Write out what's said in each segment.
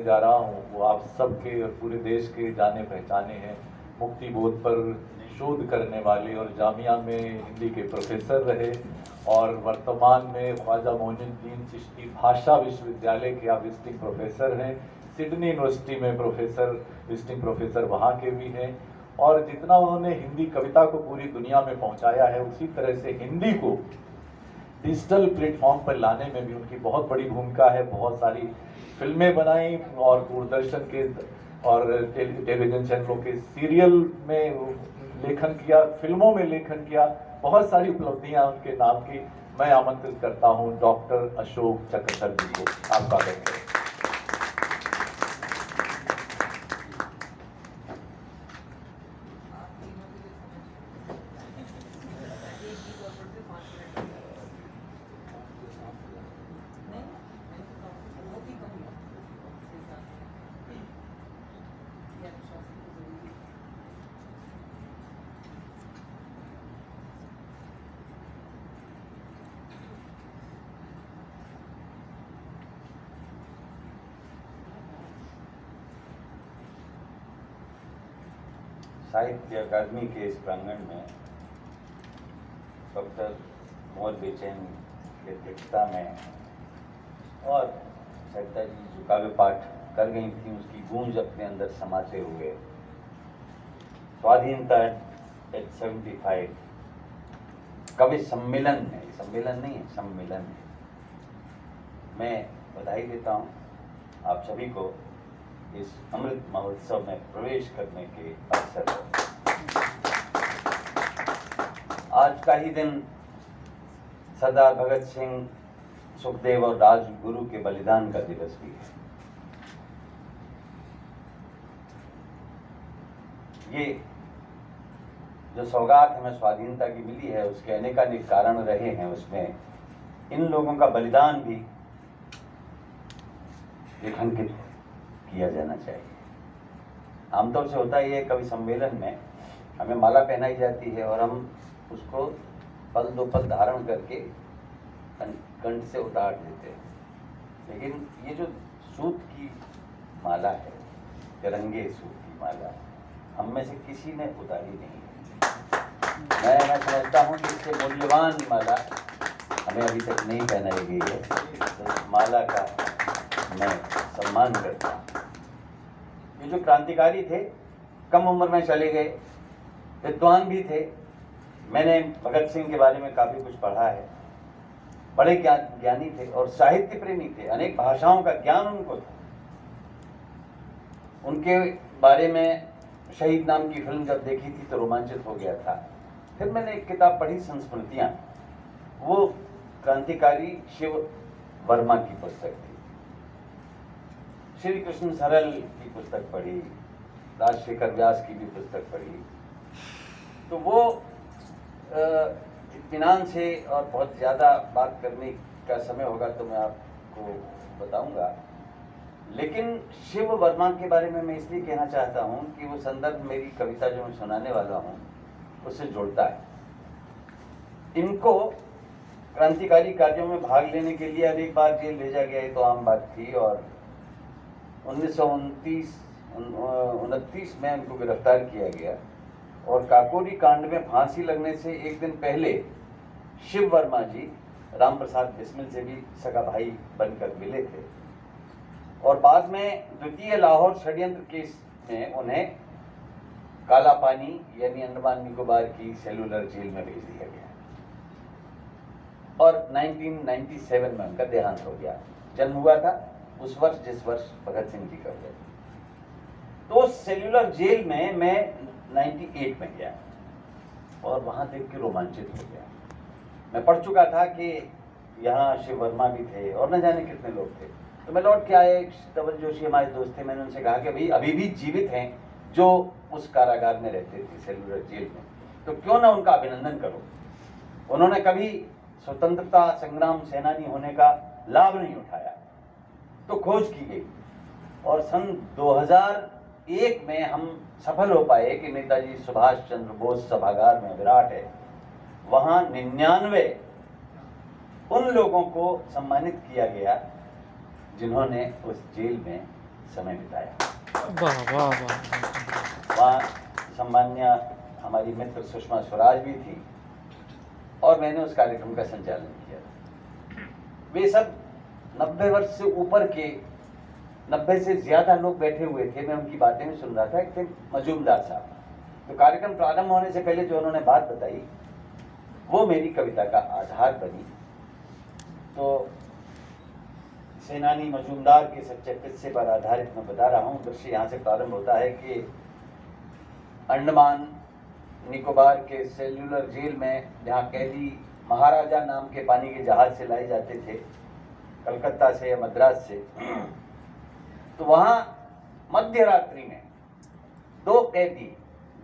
करने जा रहा हूँ वो आप सबके और पूरे देश के जाने पहचाने हैं। मुक्ति बोध पर शोध करने वाले और जामिया में हिंदी के प्रोफेसर रहे और वर्तमान में ख्वाजा मोइनुद्दीन चिश्ती भाषा विश्वविद्यालय के आप विजिटिंग प्रोफेसर हैं। सिडनी यूनिवर्सिटी में प्रोफेसर विजिटिंग प्रोफेसर वहाँ के भी हैं। और जितना उन्होंने हिंदी कविता को पूरी दुनिया में पहुँचाया है, उसी तरह से हिंदी को डिजिटल प्लेटफॉर्म पर लाने में भी उनकी बहुत बड़ी भूमिका है। बहुत सारी फिल्में बनाई और दूरदर्शन के और टेलीविजन चैनलों के सीरियल में लेखन किया, फिल्मों में लेखन किया। बहुत सारी उपलब्धियां उनके नाम की। मैं आमंत्रित करता हूं डॉक्टर अशोक चक्रधर जी को। आप स्वागत करें। साहित्य अकादमी के इस प्रांगण में डॉक्टर मोहर बेचैन की अध्यक्षता में और सरिता जी जो काव्य पाठ कर गई थी उसकी गूंज अपने अंदर समाते हुए स्वाधीनता एट 75 कवि सम्मेलन है, सम्मेलन नहीं है, सम्मेलन है। मैं बधाई देता हूँ आप सभी को इस अमृत महोत्सव में प्रवेश करने के अवसर पर। आज का ही दिन सरदार भगत सिंह, सुखदेव और राजगुरु के बलिदान का दिवस भी है। ये जो सौगात हमें स्वाधीनता की मिली है उसके अनेकानेक कारण रहे हैं, उसमें इन लोगों का बलिदान भी रेखांकित किया जाना चाहिए। आमतौर से होता ही है कवि सम्मेलन में हमें माला पहनाई जाती है और हम उसको पल दो पल धारण करके कंठ से उतार देते हैं, लेकिन ये जो सूत की माला है, तिरंगे सूत की माला, हम में से किसी ने उतारी नहीं है। मैं समझता हूँ कि इससे मूल्यवान माला हमें अभी तक नहीं पहनाई गई है, तो इस माला का मैं सम्मान करता हूँ। ये जो क्रांतिकारी थे कम उम्र में चले गए, विद्वान भी थे। मैंने भगत सिंह के बारे में काफ़ी कुछ पढ़ा है। बड़े ज्ञानी थे और साहित्य प्रेमी थे, अनेक भाषाओं का ज्ञान उनको था। उनके बारे में शहीद नाम की फिल्म जब देखी थी तो रोमांचित हो गया था। फिर मैंने एक किताब पढ़ी, संस्मृतियाँ, वो क्रांतिकारी शिव वर्मा की पुस्तक थी। श्री कृष्ण सरल की पुस्तक पढ़ी, राजशेखर व्यास की भी पुस्तक पढ़ी। तो वो इत्मीनान से, और बहुत ज़्यादा बात करने का समय होगा तो मैं आपको बताऊंगा, लेकिन शिव वर्मा के बारे में मैं इसलिए कहना चाहता हूं कि वो संदर्भ मेरी कविता जो मैं सुनाने वाला हूं उससे जुड़ता है। इनको क्रांतिकारी कार्यों में भाग लेने के लिए अनेक बार जेल भेजा गया, ये तो आम बात थी, और 1929 में उनको गिरफ्तार किया गया और काकोरी कांड में फांसी लगने से एक दिन पहले शिव वर्मा जी राम प्रसाद बिस्मिल से भी सगा भाई बनकर मिले थे और बाद में द्वितीय लाहौर षड्यंत्र केस में उन्हें काला पानी यानी अंडमान निकोबार की सेलुलर जेल में भेज दिया गया और 1997 में उनका देहांत हो गया। जन्म हुआ था उस वर्ष जिस वर्ष भगत सिंह जी का हुआ। तो सेल्युलर जेल में मैं 98 में गया और वहाँ देख के रोमांचित हो गया। मैं पढ़ चुका था कि यहाँ शिव वर्मा भी थे और न जाने कितने लोग थे। तो मैं लौट के आया, एक तवल जोशी हमारे दोस्त थे, मैंने उनसे कहा कि भाई अभी भी जीवित हैं जो उस कारागार में रहते थे सेल्युलर जेल में, तो क्यों ना उनका अभिनंदन करो। उन्होंने कभी स्वतंत्रता संग्राम सेनानी होने का लाभ नहीं उठाया। तो खोज की गई और सन 2001 में हम सफल हो पाए कि नेताजी सुभाष चंद्र बोस सभागार में, विराट है, वहाँ 99 उन लोगों को सम्मानित किया गया जिन्होंने उस जेल में समय बिताया। वाह वाह वाह। वहाँ सम्मान्य हमारी मित्र सुषमा स्वराज भी थी और मैंने उस कार्यक्रम का संचालन किया था। वे सब 90 वर्ष से ऊपर के, 90 से ज्यादा लोग बैठे हुए थे। मैं उनकी बातें भी सुन रहा था। एक थे मजूमदार साहब। तो कार्यक्रम प्रारंभ होने से पहले जो उन्होंने बात बताई वो मेरी कविता का आधार बनी। तो सेनानी मजूमदार के सच्चे किस्से पर आधारित मैं बता रहा हूँ। दृश्य यहाँ से प्रारंभ होता है कि अंडमान निकोबार के सेल्युलर जेल में जहाँ कैदी महाराजा नाम के पानी के जहाज से लाए जाते थे, कलकत्ता से या मद्रास से, तो वहाँ मध्य रात्रि में दो कैदी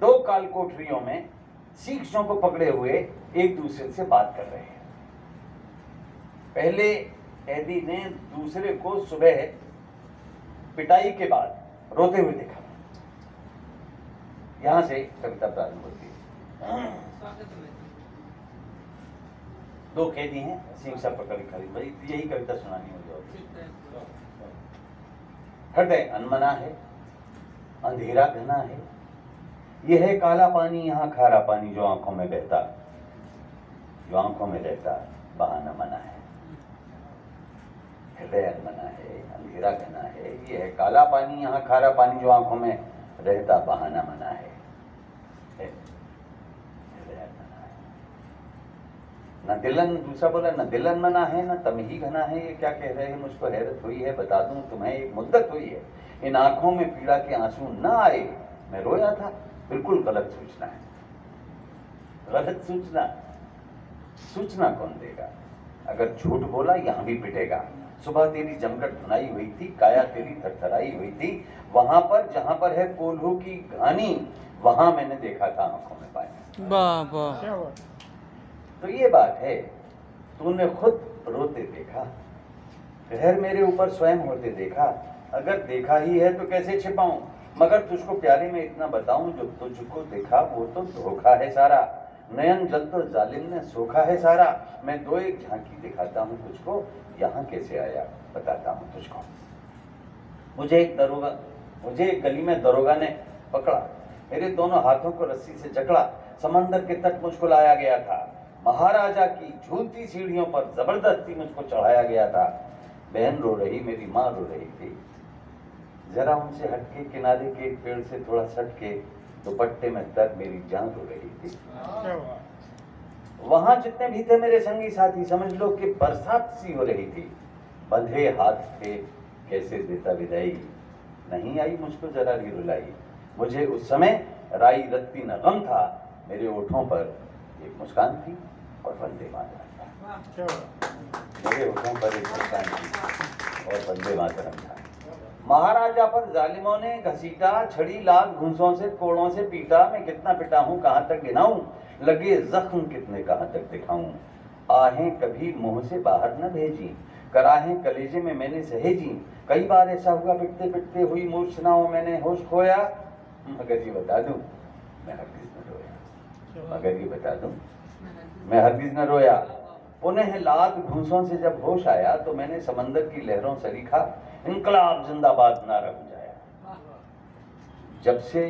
दो काल कोठरियों में शिक्षकों को पकड़े हुए एक दूसरे से बात कर रहे हैं। पहले कैदी ने दूसरे को सुबह पिटाई के बाद रोते हुए देखा। यहां से कविता प्रारंभ होती है। दो कैदी हैं, शिक्षा पकड़ खड़ी, भाई यही कविता सुनानी होगी। हृदय अनमना है, अंधेरा घना है, यह है काला पानी यहाँ खारा पानी जो आंखों में बहता, जो आंखों में रहता, बहाना मना है। हृदय अनमना है, अंधेरा घना है, यह है काला पानी यहाँ खारा पानी जो आंखों में रहता, बहाना मना है। हृदय अनमना है, न दिलन, दूसरा बोला न दिलन मना है न तम ही घना है। ये क्या कह रहे हैं? मुझको हैरत हुई है, बता दूं तुम्हें, एक मुद्दत हुई है, इन आंखों में पीड़ा के आंसू न आए, मैं रोया था। बिल्कुल गलत सूचना है, गलत सूचना। सूचना कौन देगा? अगर झूठ बोला यहां भी पिटेगा। सुबह तेरी जमकर धुनाई हुई थी, काया तेरी थरथराई हुई थी, वहां पर जहां पर है कोल्हू की घानी, वहां मैंने देखा था आंखों में पानी। वाह वाह। तो ये बात है, तूने खुद रोते देखा, कहर मेरे ऊपर स्वयं होते देखा। अगर देखा ही है तो कैसे छिपाऊं, मगर तुझको प्यारे में इतना बताऊं, जो तुझको देखा वो तो धोखा है सारा। नयन जल तो जालिम ने सोखा है सारा। मैं दो एक झांकी दिखाता हूं तुझको, यहाँ कैसे आया बताता हूं तुझको। मुझे एक गली में दरोगा ने पकड़ा, मेरे दोनों हाथों को रस्सी से जकड़ा, समंदर के तट मुझको लाया गया था, महाराजा की झूलती सीढ़ियों पर जबरदस्ती मुझको चढ़ाया गया था। बहन रो रही, मेरी माँ रो रही थी, जरा उनसे हटके किनारे के एक पेड़ से थोड़ा सटके दुपट्टे में दर्द मेरी जान रो रही थी। वहां जितने भी थे मेरे संगी साथी, समझ लो कि बरसात सी हो रही थी। बंधे हाथ थे, कैसे देता विदाई, नहीं आई मुझको जरा भी रुलाई। मुझे उस समय राई रत्ती न गम था, मेरे ओठों पर एक मुस्कान थी और वंदे मातरम था। मेरे ओठों पर एक मुस्कान थी और वंदे मातरम था। महाराजा पर जालिमों ने घसीटा, छड़ी लाद घूंसों से कोड़ों से पीटा। मैं कितना पिटा हूं कहां तक गिनाऊं, लगे जख्म कितने कहां तक दिखाऊं। आहें कभी मुंह से बाहर न भेजी, कराहें कलेजे में मैंने सहेजी। कई बार ऐसा हुआ पिटते पिटते हुई मूर्छनाओं मैंने होश खोया, मगर ये बता दूं मैं हरगिज न रोया। मगर ये बता दूं मैं हरगिज न रोया। पुनः लाद घूंसों से जब होश आया तो मैंने समंदर की लहरों से लिखा, इनकलाब जिंदाबाद नारा गुंजाया। जब से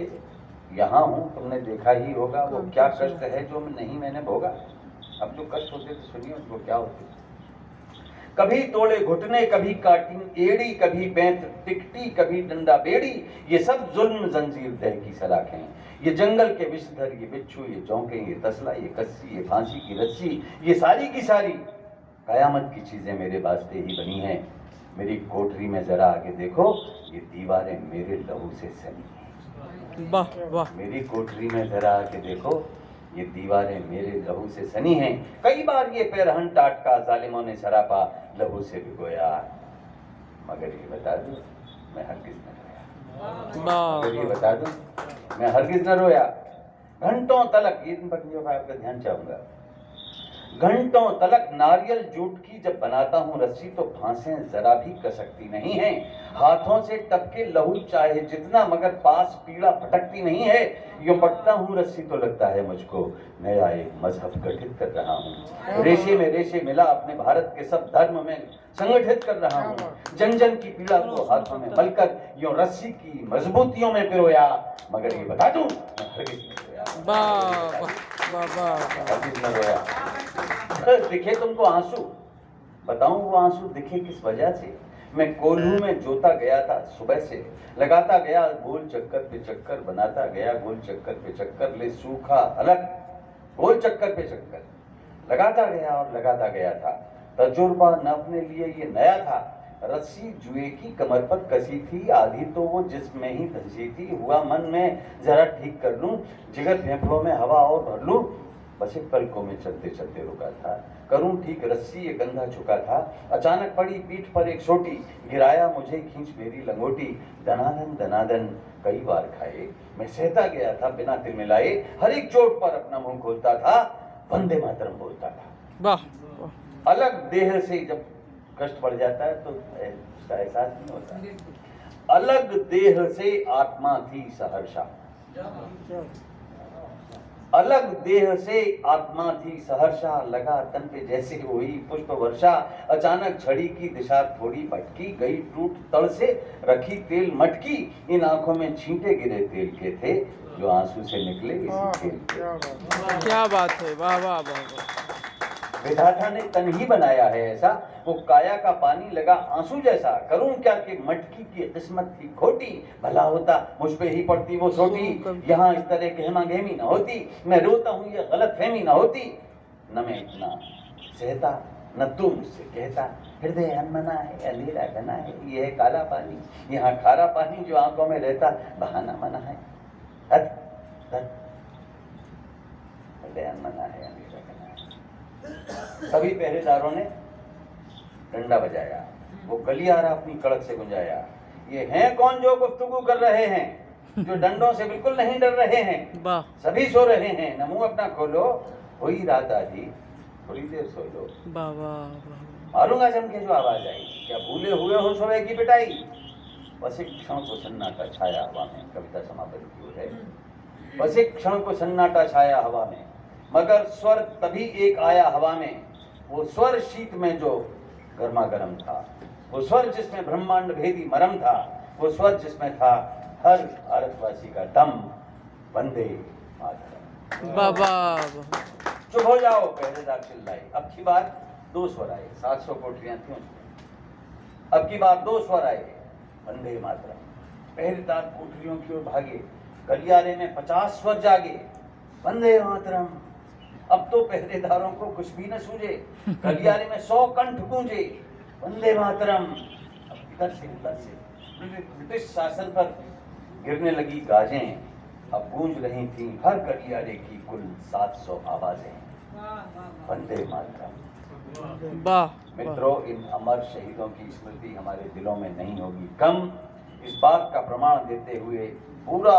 यहाँ हूँ तुमने देखा ही होगा वो क्या कष्ट है जो मैंने भोगा। अब जो कष्ट होते तो सुनिए उनको क्या होते। कभी तोड़े घुटने, कभी काटी एड़ी, कभी बेंत टिकटी, कभी डंडा बेड़ी। ये सब जुल्म जंजीर दह की सलाखें, ये जंगल के विषधर, ये बिच्छू, ये जौंके, ये तसला, ये कस्सी, ये फांसी की रस्सी, ये सारी की सारी कयामत की चीजें मेरे वास्ते ही बनी हैं। मेरी कोठरी में जरा आगे देखो, ये दीवारें मेरे लहू से सनी हैं। वाह वाह। मेरी कोठरी में जरा आके देखो, ये दीवारें मेरे लहू से सनी हैं। कई बार ये पैरहन टाटका जालिमों ने सरापा लहू से भिगोया। मगर ये बता दूं मैं हरगिज न रोया। मगर ये बता दूं मैं हरगिज न रोया। घंटों तलक, ये इन पंक्तियों का आपका ध्यान चाहूंगा। घंटों तलक नारियल जूट की जब बनाता हूँ रस्सी तो फांसें जरा भी कसकती नहीं है। हाथों से टपके लहू चाहे जितना मगर पास पीड़ा भटकती नहीं है। यूं पटता हूँ रस्सी तो लगता है मुझको नया एक मजहब गठित कर रहा हूँ। रेशे में रेशे मिला अपने भारत के सब धर्म में संगठित कर रहा हूँ। जन जन की पीड़ा को हाथों में मलकर यूं रस्सी की मजबूतियों में पिरोया। मगर ये बता दूं मैं हरगिज नहीं रोया। वाह वाह वाह वाह हरगिज न रोया। दिखे तुमको आंसू, बताऊं वो आंसू दिखे किस वजह से। मैं कोल्हू में जोता गया था सुबह से, लगाता गया गोल चक्कर पे चक्कर, बनाता गया गोल चक्कर पे चक्कर, ले सूखा अलग गोल चक्कर पे चक्कर, लगाता गया और लगाता गया था। तजुर्बा न अपने लिए ये नया था। रस्सी जुए की कमर पर कसी थी, आधी तो वो जिस्म में ही धंसी थी। हुआ मन में जरा ठीक कर लूं, जिगर फेफड़ों में हवा और भर लूं। बस एक पलकों में चलते चलते रुका था, करूं ठीक रस्सी एक कंधा झुका था। अचानक पड़ी पीठ पर एक सोटी, गिराया मुझे खींच मेरी लंगोटी। दनादन दनादन कई बार खाए, मैं सहता गया था बिना तिल मिलाए। हर एक चोट पर अपना मुंह खोलता था, वंदे मातरम बोलता था। वाह अलग देह से जब कष्ट पड़ जाता है तो उसका एहसास नहीं होता। अलग देह से आत्मा थी सहर्षा, अलग देह से आत्मा थी सहर्षा। लगा तन पे जैसे हुई पुष्प वर्षा। अचानक छड़ी की दिशा थोड़ी भटकी, गई टूट तड़ से रखी तेल मटकी। इन आंखों में छींटे गिरे तेल के थे, जो आंसू से निकले इसी तेल के। क्या बात है, वाह वाह वाह वाह। विधाता ने तन ही बनाया है ऐसा, वो काया का पानी लगा आंसू जैसा। करूं क्या कि मटकी की किस्मत थी खोटी, भला होता मुझ पे ही पड़ती वो सोटी। यहाँ इस तरह गहमा गहमी न होती, मैं रोता हूँ ये गलत फहमी न होती। न मैं इतना सहता न तू मुझसे कहता, हृदय अनमना है अंधेरा घना है। ये है काला पानी, यहाँ खारा पानी जो आंखों में रहता बहाना मना है। हृदय अनमना है अंधेरा घना है। सभी पहरेदारों ने डंडा बजाया, वो गलियारा अपनी कड़क से गुंजाया। ये हैं कौन जो गुफ्तगू कर रहे हैं, जो डंडों से बिल्कुल नहीं डर रहे हैं। वाह सभी सो रहे हैं, न मुंह अपना खोलो, हुई रात आधी थोड़ी देर सो लो। वाह वाह मारूंगा जम के जो आवाज आई, क्या भूले हुए हो सुबह की पिटाई। बस एक क्षण को सन्नाटा छाया हवा में, कविता समापन की ओर है। बस एक क्षण को सन्नाटा छाया हवा में, मगर स्वर तभी एक आया हवा में। वो स्वर शीत में जो गर्मा गर्म था, वो स्वर जिसमें ब्रह्मांड भेदी मरम था, वो स्वर जिसमें था हर भारतवासी का दम। वंदे मातरम। वाह वाह। चुप हो जाओ, पहरेदार चिल्लाए। अब की बार दो स्वर आए, 700 कोठरियां थी उसमें। अब की बार दो स्वर आए, वंदे मातरम। पहरेदार कोठरियों की ओर भागे, गलियारे में 50 स्वर जागे, वंदे मातरम। अब तो पहरेदारों को कुछ भी न सूझे, गलियारे में 100 कंठ गूंजे, वंदे मातरम। अब इधर से उधर से ब्रिटिश शासन पर गिरने लगी गाजें। अब गूंज रही थी हर गलियारे की कुल 700 आवाजें, वंदे मातरम। वाह मित्रों, इन अमर शहीदों की स्मृति हमारे दिलों में नहीं होगी कम। इस बात का प्रमाण देते हुए पूरा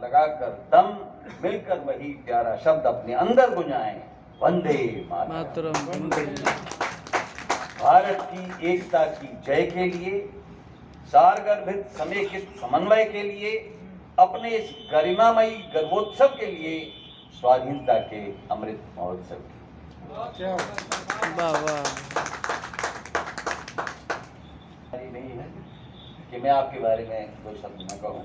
लगाकर दम, मिलकर वही प्यारा शब्द अपने अंदर गुंजाएं, वंदे मातरम। भारत की एकता की जय के लिए, सारगर्भित समेकित समन्वय के लिए, अपने इस गरिमामयी गर्वोत्सव के लिए, स्वाधीनता के अमृत महोत्सव की। वाह वाह। नहीं है कि मैं आपके बारे में दो शब्द न कहूं।